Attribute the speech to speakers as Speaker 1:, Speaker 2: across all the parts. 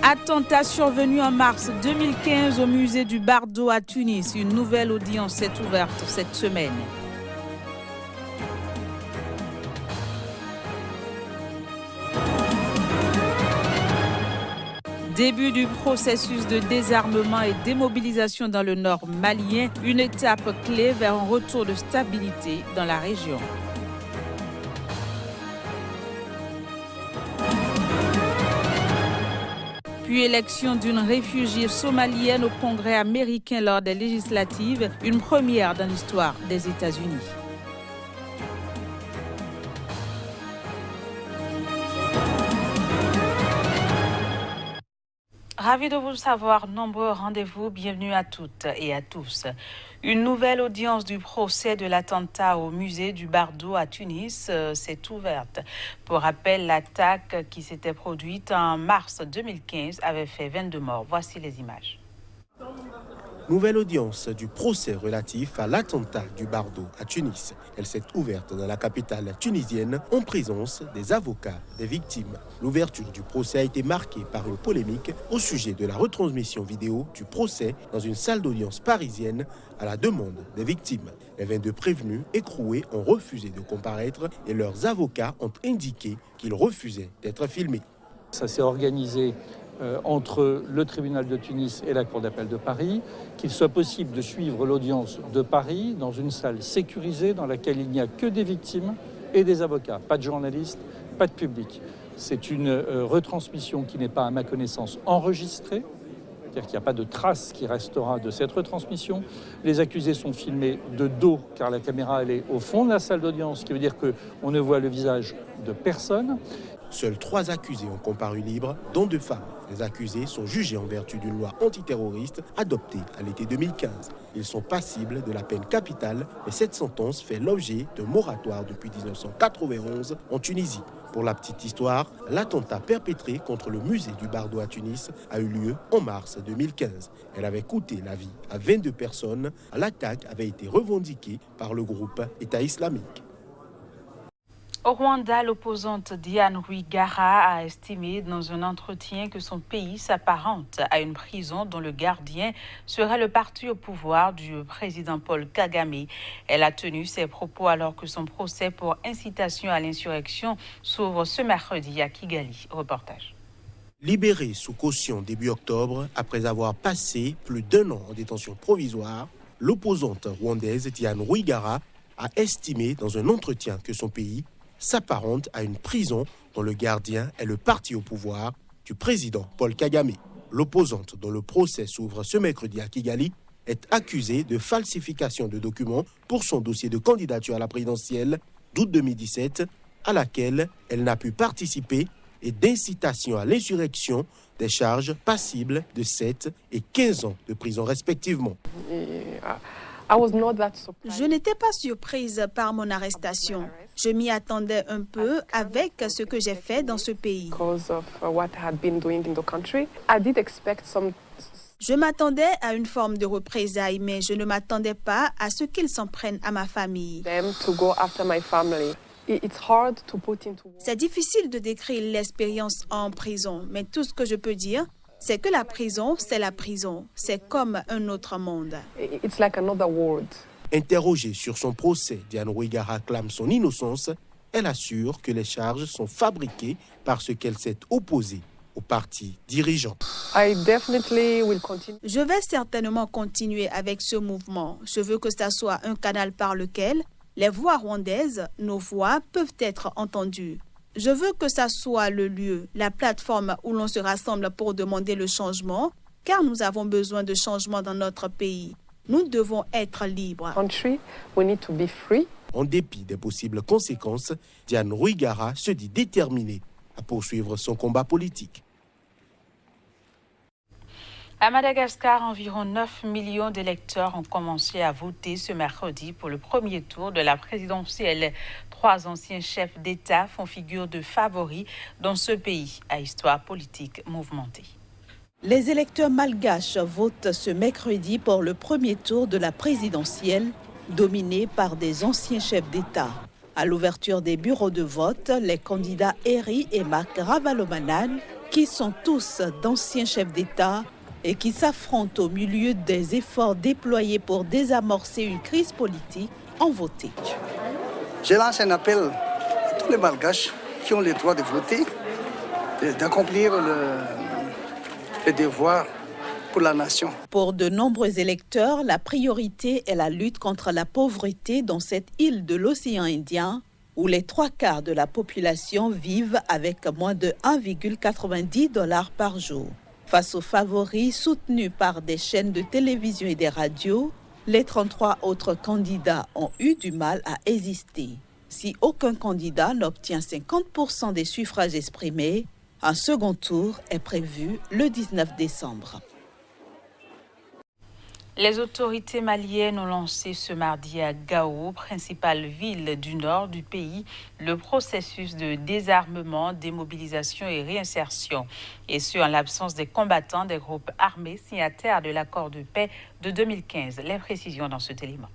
Speaker 1: Attentat survenu en mars 2015 au musée du Bardo à Tunis. Une nouvelle audience est ouverte cette semaine. Début du processus de désarmement et démobilisation dans le nord malien, une étape clé vers un retour de stabilité dans la région. Puis élection d'une réfugiée somalienne au Congrès américain lors des législatives, une première dans l'histoire des États-Unis. Ravi de vous savoir, nombreux rendez-vous, bienvenue à toutes et à tous. Une nouvelle audience du procès de l'attentat au musée du Bardo à Tunis s'est ouverte. Pour rappel, l'attaque qui s'était produite en mars 2015 avait fait 22 morts. Voici les images.
Speaker 2: Nouvelle audience du procès relatif à l'attentat du Bardo à Tunis. Elle s'est ouverte dans la capitale tunisienne en présence des avocats des victimes. L'ouverture du procès a été marquée par une polémique au sujet de la retransmission vidéo du procès dans une salle d'audience parisienne à la demande des victimes. Les 22 prévenus écroués ont refusé de comparaître et leurs avocats ont indiqué qu'ils refusaient d'être filmés.
Speaker 3: Ça s'est organisé entre le tribunal de Tunis et la cour d'appel de Paris, qu'il soit possible de suivre l'audience de Paris dans une salle sécurisée dans laquelle il n'y a que des victimes et des avocats, pas de journalistes, pas de public. C'est une retransmission qui n'est pas, à ma connaissance, enregistrée, c'est-à-dire qu'il n'y a pas de trace qui restera de cette retransmission. Les accusés sont filmés de dos, car la caméra elle est au fond de la salle d'audience, ce qui veut dire qu'on ne voit le visage de personne.
Speaker 2: Seuls 3 accusés ont comparu libres, dont 2 femmes. Les accusés sont jugés en vertu d'une loi antiterroriste adoptée à l'été 2015. Ils sont passibles de la peine capitale, mais cette sentence fait l'objet d'un moratoire depuis 1991 en Tunisie. Pour la petite histoire, l'attentat perpétré contre le musée du Bardo à Tunis a eu lieu en mars 2015. Elle avait coûté la vie à 22 personnes. L'attaque avait été revendiquée par le groupe État islamique.
Speaker 1: Au Rwanda, l'opposante Diane Rwigara a estimé dans un entretien que son pays s'apparente à une prison dont le gardien serait le parti au pouvoir du président Paul Kagame. Elle a tenu ses propos alors que son procès pour incitation à l'insurrection s'ouvre ce mercredi à Kigali. Reportage.
Speaker 2: Libérée sous caution début octobre, après avoir passé plus d'1 an en détention provisoire, l'opposante rwandaise Diane Rwigara a estimé dans un entretien que son pays s'apparente à une prison dont le gardien est le parti au pouvoir du président Paul Kagame. L'opposante dont le procès s'ouvre ce mercredi à Kigali est accusée de falsification de documents pour son dossier de candidature à la présidentielle d'août 2017 à laquelle elle n'a pu participer et d'incitation à l'insurrection, des charges passibles de 7 et 15 ans de prison respectivement.
Speaker 4: Je n'étais pas surprise par mon arrestation. Je m'y attendais un peu avec ce que j'ai fait dans ce pays. Je m'attendais à une forme de représailles, mais je ne m'attendais pas à ce qu'ils s'en prennent à ma famille. C'est difficile de décrire l'expérience en prison, mais tout ce que je peux dire, c'est que la prison, c'est la prison. C'est comme un autre monde.
Speaker 2: Interrogée sur son procès, Diane Rwigara clame son innocence. Elle assure que les charges sont fabriquées parce qu'elle s'est opposée au parti dirigeant.
Speaker 4: Je vais certainement continuer avec ce mouvement. Je veux que ça soit un canal par lequel les voix rwandaises, nos voix, peuvent être entendues. Je veux que ça soit le lieu, la plateforme où l'on se rassemble pour demander le changement, car nous avons besoin de changement dans notre pays. Nous devons être libres.
Speaker 2: En dépit des possibles conséquences, Diane Rwigara se dit déterminée à poursuivre son combat politique.
Speaker 1: À Madagascar, environ 9 millions d'électeurs ont commencé à voter ce mercredi pour le premier tour de la présidentielle. 3 anciens chefs d'État font figure de favoris dans ce pays à histoire politique mouvementée.
Speaker 5: Les électeurs malgaches votent ce mercredi pour le premier tour de la présidentielle, dominé par des anciens chefs d'État. À l'ouverture des bureaux de vote, les candidats Eri et Marc Ravalomanane qui sont tous d'anciens chefs d'État et qui s'affrontent au milieu des efforts déployés pour désamorcer une crise politique, ont voté.
Speaker 6: Je lance un appel à tous les Malgaches qui ont le droit de voter, d'accomplir le devoir pour la nation.
Speaker 5: Pour de nombreux électeurs, la priorité est la lutte contre la pauvreté dans cette île de l'océan Indien, où les 3/4 de la population vivent avec moins de 1,90 $ par jour. Face aux favoris soutenus par des chaînes de télévision et des radios, les 33 autres candidats ont eu du mal à exister. Si aucun candidat n'obtient 50% des suffrages exprimés, un second tour est prévu le 19 décembre.
Speaker 1: Les autorités maliennes ont lancé ce mardi à Gao, principale ville du nord du pays, le processus de désarmement, démobilisation et réinsertion. Et ce, en l'absence des combattants des groupes armés signataires de l'accord de paix de 2015. Les précisions dans cet élément.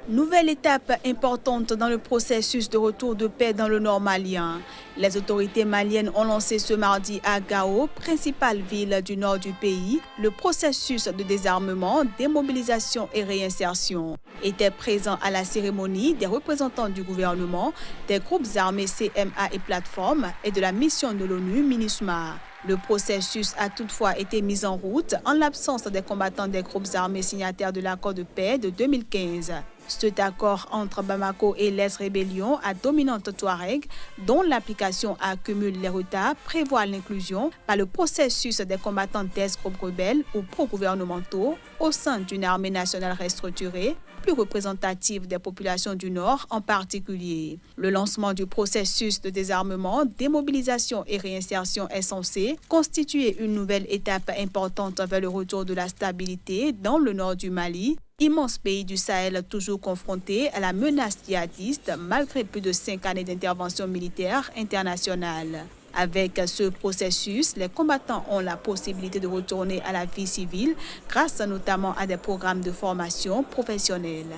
Speaker 4: Nouvelle étape importante dans le processus de retour de paix dans le nord malien. Les autorités maliennes ont lancé ce mardi à Gao, principale ville du nord du pays, le processus de désarmement, démobilisation et réinsertion. Étaient présents à la cérémonie des représentants du gouvernement, des groupes armés CMA et plateformes et de la mission de l'ONU MINUSMA. Le processus a toutefois été mis en route en l'absence des combattants des groupes armés signataires de l'accord de paix de 2015. Cet accord entre Bamako et les rébellions à dominante Touareg, dont l'application accumule les retards, prévoit l'inclusion par le processus des combattants des groupes rebelles ou pro-gouvernementaux au sein d'une armée nationale restructurée, plus représentative des populations du Nord en particulier. Le lancement du processus de désarmement, démobilisation et réinsertion est censé constituer une nouvelle étape importante vers le retour de la stabilité dans le nord du Mali, immense pays du Sahel toujours confronté à la menace djihadiste malgré plus de 5 années d'intervention militaire internationale. Avec ce processus, les combattants ont la possibilité de retourner à la vie civile grâce notamment à des programmes de formation professionnelle.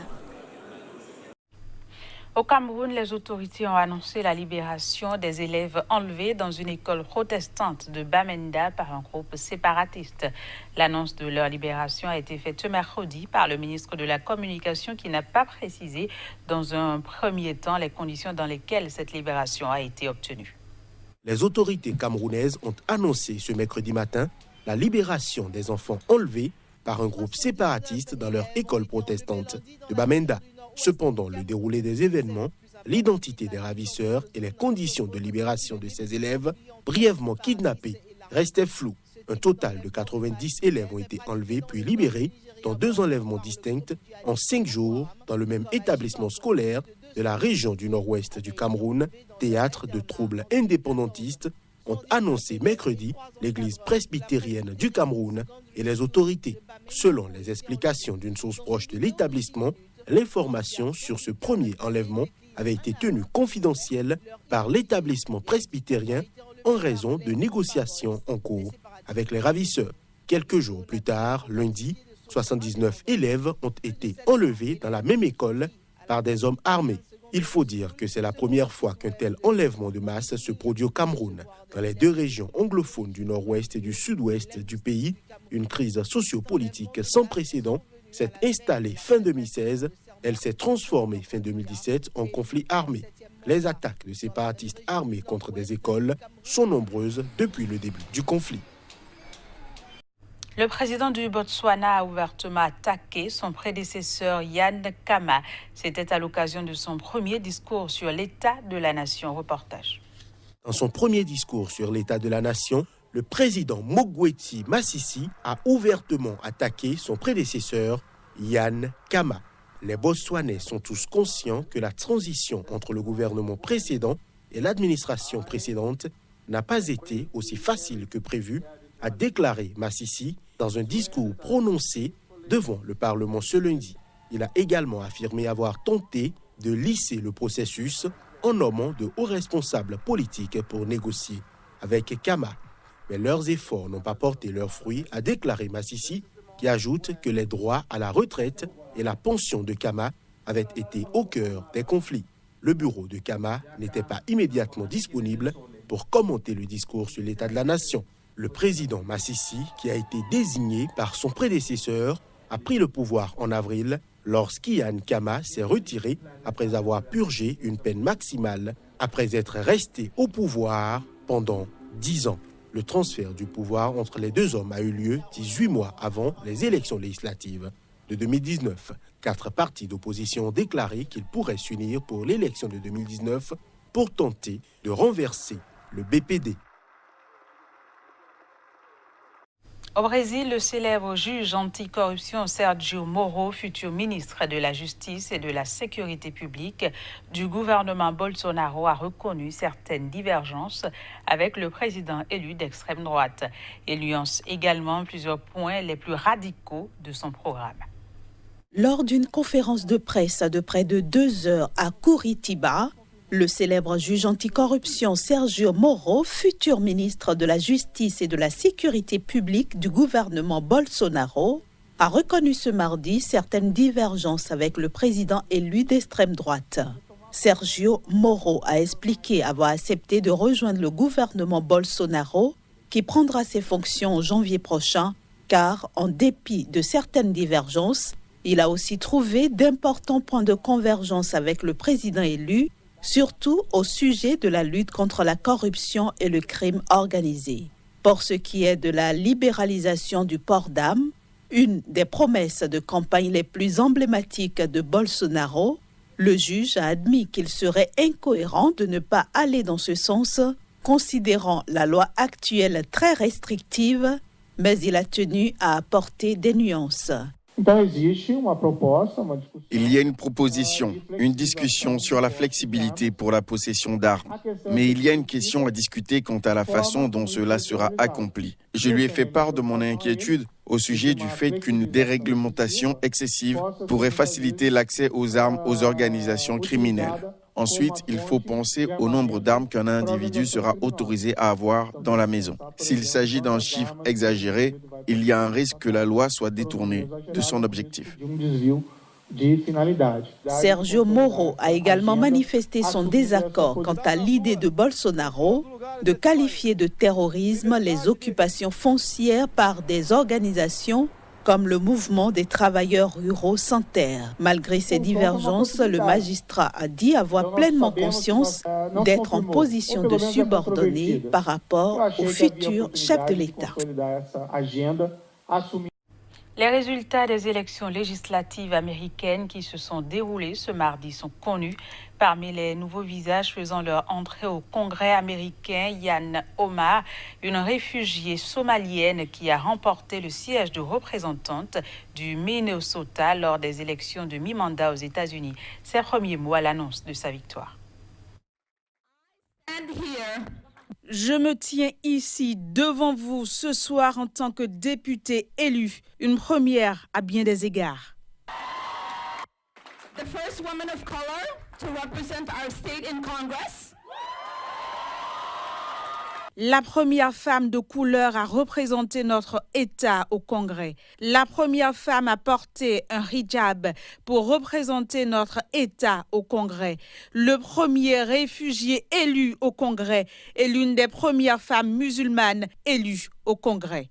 Speaker 1: Au Cameroun, les autorités ont annoncé la libération des élèves enlevés dans une école protestante de Bamenda par un groupe séparatiste. L'annonce de leur libération a été faite ce mercredi par le ministre de la Communication qui n'a pas précisé dans un premier temps les conditions dans lesquelles cette libération a été obtenue.
Speaker 2: Les autorités camerounaises ont annoncé ce mercredi matin la libération des enfants enlevés par un groupe séparatiste dans leur école protestante de Bamenda. Cependant, le déroulé des événements, l'identité des ravisseurs et les conditions de libération de ces élèves brièvement kidnappés restaient flous. Un total de 90 élèves ont été enlevés puis libérés dans 2 enlèvements distincts en 5 jours dans le même établissement scolaire de la région du nord-ouest du Cameroun, théâtre de troubles indépendantistes, ont annoncé mercredi l'église presbytérienne du Cameroun et les autorités. Selon les explications d'une source proche de l'établissement, l'information sur ce premier enlèvement avait été tenue confidentielle par l'établissement presbytérien en raison de négociations en cours avec les ravisseurs. Quelques jours plus tard, lundi, 79 élèves ont été enlevés dans la même école par des hommes armés. Il faut dire que c'est la première fois qu'un tel enlèvement de masse se produit au Cameroun. Dans les 2 régions anglophones du nord-ouest et du sud-ouest du pays, une crise sociopolitique sans précédent s'est installée fin 2016. Elle s'est transformée fin 2017 en conflit armé. Les attaques de séparatistes armés contre des écoles sont nombreuses depuis le début du conflit.
Speaker 1: Le président du Botswana a ouvertement attaqué son prédécesseur Ian Khama. C'était à l'occasion de son premier discours sur l'état de la nation. Reportage.
Speaker 2: Dans son premier discours sur l'état de la nation, le président Mokgweetsi Masisi a ouvertement attaqué son prédécesseur Ian Khama. Les Botswanais sont tous conscients que la transition entre le gouvernement précédent et l'administration précédente n'a pas été aussi facile que prévu, a déclaré Masisi dans un discours prononcé devant le Parlement ce lundi. Il a également affirmé avoir tenté de lisser le processus en nommant de hauts responsables politiques pour négocier avec Khama. Mais leurs efforts n'ont pas porté leurs fruits, a déclaré Masisi, qui ajoute que les droits à la retraite et la pension de Khama avaient été au cœur des conflits. Le bureau de Khama n'était pas immédiatement disponible pour commenter le discours sur l'état de la nation. Le président Masisi, qui a été désigné par son prédécesseur, a pris le pouvoir en avril lorsqu'Ian Kama s'est retiré après avoir purgé une peine maximale après être resté au pouvoir pendant 10 ans. Le transfert du pouvoir entre les deux hommes a eu lieu 18 mois avant les élections législatives de 2019. 4 partis d'opposition ont déclaré qu'ils pourraient s'unir pour l'élection de 2019 pour tenter de renverser le BPD.
Speaker 1: Au Brésil, le célèbre juge anticorruption Sergio Moro, futur ministre de la Justice et de la Sécurité publique du gouvernement Bolsonaro, a reconnu certaines divergences avec le président élu d'extrême droite. Il nuance également plusieurs points les plus radicaux de son programme.
Speaker 5: Lors d'une conférence de presse de près de 2 heures à Curitiba, le célèbre juge anticorruption Sergio Moro, futur ministre de la Justice et de la Sécurité publique du gouvernement Bolsonaro, a reconnu ce mardi certaines divergences avec le président élu d'extrême droite. Sergio Moro a expliqué avoir accepté de rejoindre le gouvernement Bolsonaro, qui prendra ses fonctions en janvier prochain, car en dépit de certaines divergences, il a aussi trouvé d'importants points de convergence avec le président élu, surtout au sujet de la lutte contre la corruption et le crime organisé. Pour ce qui est de la libéralisation du port d'armes, une des promesses de campagne les plus emblématiques de Bolsonaro, le juge a admis qu'il serait incohérent de ne pas aller dans ce sens, considérant la loi actuelle très restrictive, mais il a tenu à apporter des nuances.
Speaker 7: Il y a une proposition, une discussion sur la flexibilité pour la possession d'armes. Mais il y a une question à discuter quant à la façon dont cela sera accompli. Je lui ai fait part de mon inquiétude au sujet du fait qu'une déréglementation excessive pourrait faciliter l'accès aux armes aux organisations criminelles. Ensuite, il faut penser au nombre d'armes qu'un individu sera autorisé à avoir dans la maison. S'il s'agit d'un chiffre exagéré, il y a un risque que la loi soit détournée de son objectif.
Speaker 5: Sergio Moro a également manifesté son désaccord quant à l'idée de Bolsonaro de qualifier de terrorisme les occupations foncières par des organisations comme le mouvement des travailleurs ruraux sans terre. Malgré ces divergences, le magistrat a dit avoir pleinement conscience d'être en position de subordonner par rapport au futur chef de l'État.
Speaker 1: Les résultats des élections législatives américaines qui se sont déroulées ce mardi sont connus. Parmi les nouveaux visages faisant leur entrée au Congrès américain, Ilhan Omar, une réfugiée somalienne qui a remporté le siège de représentante du Minnesota lors des élections de mi-mandat aux États-Unis. Ses premiers mots à l'annonce de sa victoire.
Speaker 4: Je me tiens ici devant vous ce soir en tant que députée élue, une première à bien des égards.
Speaker 8: The first woman of color to represent our state in Congress.
Speaker 4: La première femme de couleur à représenter notre État au Congrès. La première femme à porter un hijab pour représenter notre État au Congrès. Le premier réfugié élu au Congrès et l'une des premières femmes musulmanes élues au Congrès.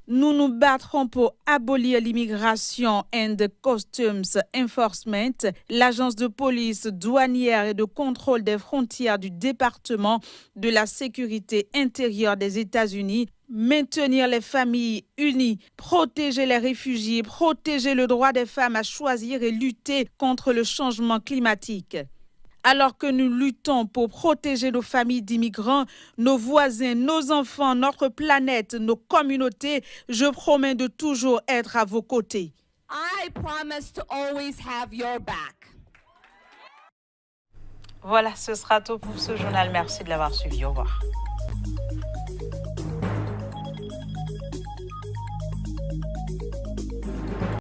Speaker 4: Nous nous battrons pour abolir l'immigration and Customs Enforcement, l'agence de police douanière et de contrôle des frontières du département de la sécurité intérieure des États-Unis, maintenir les familles unies, protéger les réfugiés, protéger le droit des femmes à choisir et lutter contre le changement climatique. Alors que nous luttons pour protéger nos familles d'immigrants, nos voisins, nos enfants, notre planète, nos communautés, je promets de toujours être à vos côtés.
Speaker 8: I promise to always have your back.
Speaker 1: Voilà, ce sera tout pour ce journal. Merci de l'avoir suivi. Au revoir.